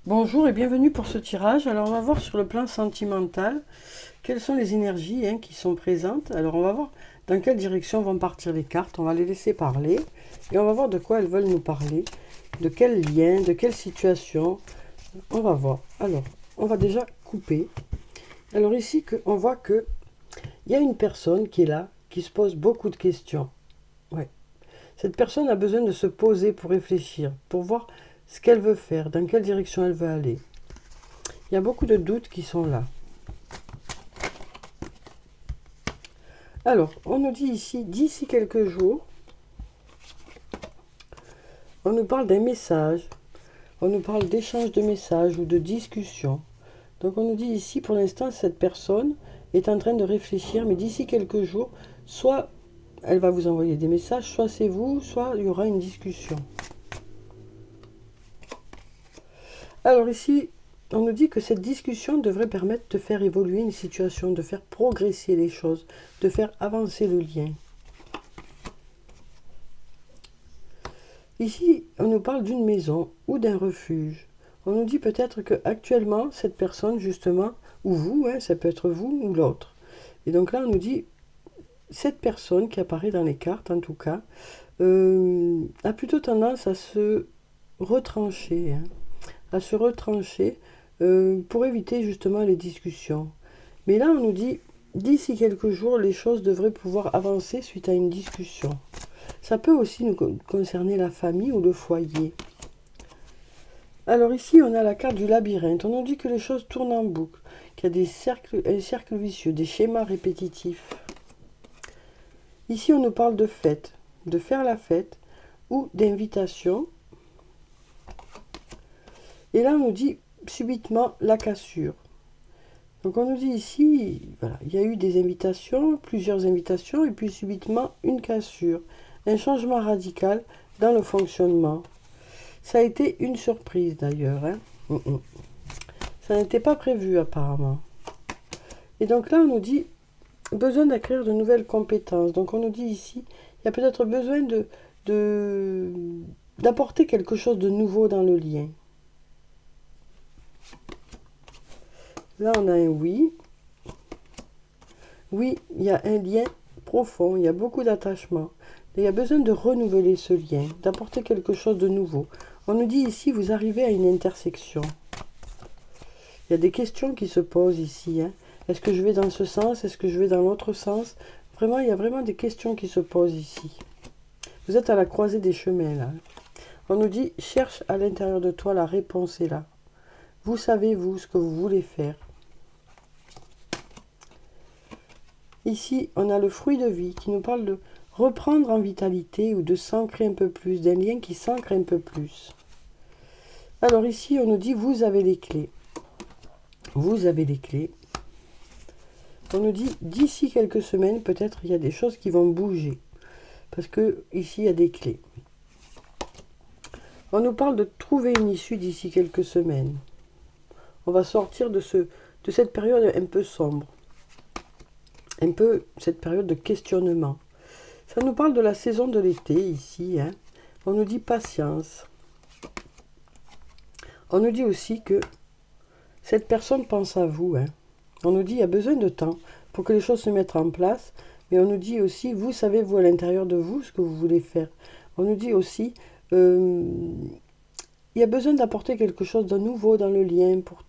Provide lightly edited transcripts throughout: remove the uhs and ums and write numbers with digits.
Bonjour et bienvenue pour ce tirage. Alors on va voir sur le plan sentimental quelles sont les énergies qui sont présentes. Alors on va voir dans quelle direction vont partir les cartes. On va les laisser parler et on va voir de quoi elles veulent nous parler, de quel lien, de quelle situation. On va voir. Alors on va déjà couper. Alors ici on voit que il y a une personne qui est là, qui se pose beaucoup de questions. Ouais. Cette personne a besoin de se poser pour réfléchir, pour voir ce qu'elle veut faire, dans quelle direction elle veut aller. Il y a beaucoup de doutes qui sont là. Alors, on nous dit ici, d'ici quelques jours, on nous parle d'un message, on nous parle d'échange de messages ou de discussion. Donc on nous dit ici, pour l'instant, cette personne est en train de réfléchir, mais d'ici quelques jours, soit elle va vous envoyer des messages, soit c'est vous, soit il y aura une discussion. Alors ici, on nous dit que cette discussion devrait permettre de faire évoluer une situation, de faire progresser les choses, de faire avancer le lien. Ici, on nous parle d'une maison ou d'un refuge. On nous dit peut-être que actuellement cette personne, justement, ou vous, ça peut être vous ou l'autre. Et donc là, on nous dit, cette personne qui apparaît dans les cartes, en tout cas, a plutôt tendance à se retrancher, pour éviter justement les discussions. Mais là, on nous dit, d'ici quelques jours, les choses devraient pouvoir avancer suite à une discussion. Ça peut aussi nous concerner la famille ou le foyer. Alors ici, on a la carte du labyrinthe. On nous dit que les choses tournent en boucle, qu'il y a un cercle vicieux, des schémas répétitifs. Ici, on nous parle de fête, de faire la fête ou d'invitation. Et là, on nous dit subitement la cassure. Donc on nous dit ici, voilà, il y a eu des invitations, plusieurs invitations, et puis subitement une cassure. Un changement radical dans le fonctionnement. Ça a été une surprise d'ailleurs. Ça n'était pas prévu apparemment. Et donc là, on nous dit besoin d'acquérir de nouvelles compétences. Donc on nous dit ici, il y a peut-être besoin d'apporter quelque chose de nouveau dans le lien. Là, on a un oui. Oui, il y a un lien profond, il y a beaucoup d'attachement. Il y a besoin de renouveler ce lien, d'apporter quelque chose de nouveau. On nous dit ici, vous arrivez à une intersection. Il y a des questions qui se posent ici. Est-ce que je vais dans ce sens? Est-ce que je vais dans l'autre sens? Vraiment, il y a vraiment des questions qui se posent ici. Vous êtes à la croisée des chemins, là. On nous dit, cherche à l'intérieur de toi, la réponse est là. Vous savez, vous, ce que vous voulez faire. Ici, on a le fruit de vie qui nous parle de reprendre en vitalité ou de s'ancrer un peu plus, d'un lien qui s'ancre un peu plus. Alors ici, on nous dit, vous avez les clés. Vous avez les clés. On nous dit, d'ici quelques semaines, peut-être il y a des choses qui vont bouger. Parce que ici, il y a des clés. On nous parle de trouver une issue d'ici quelques semaines. On va sortir de cette période un peu sombre. Un peu cette période de questionnement. Ça nous parle de la saison de l'été ici. On nous dit patience. On nous dit aussi que cette personne pense à vous. On nous dit qu'il y a besoin de temps pour que les choses se mettent en place. Mais on nous dit aussi, vous savez, vous, à l'intérieur de vous, ce que vous voulez faire. On nous dit aussi, il y a besoin d'apporter quelque chose de nouveau dans le lien, pour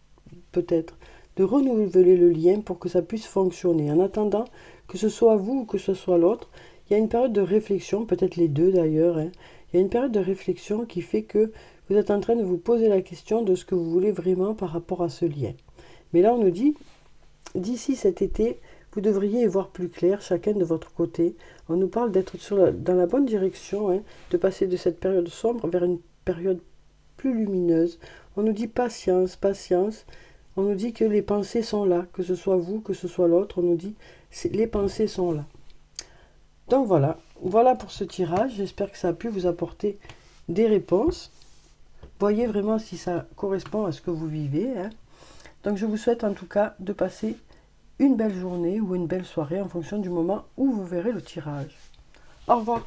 peut-être, de renouveler le lien pour que ça puisse fonctionner. En attendant, que ce soit vous ou que ce soit l'autre, il y a une période de réflexion, peut-être les deux d'ailleurs. Il y a une période de réflexion qui fait que vous êtes en train de vous poser la question de ce que vous voulez vraiment par rapport à ce lien. Mais là, on nous dit, d'ici cet été, vous devriez y voir plus clair, chacun de votre côté. On nous parle d'être dans la bonne direction, de passer de cette période sombre vers une période plus lumineuse. On nous dit patience, patience. On nous dit que les pensées sont là, que ce soit vous, que ce soit l'autre. On nous dit, les pensées sont là. Donc voilà pour ce tirage. J'espère que ça a pu vous apporter des réponses. Voyez vraiment si ça correspond à ce que vous vivez. Donc je vous souhaite en tout cas de passer une belle journée ou une belle soirée en fonction du moment où vous verrez le tirage. Au revoir.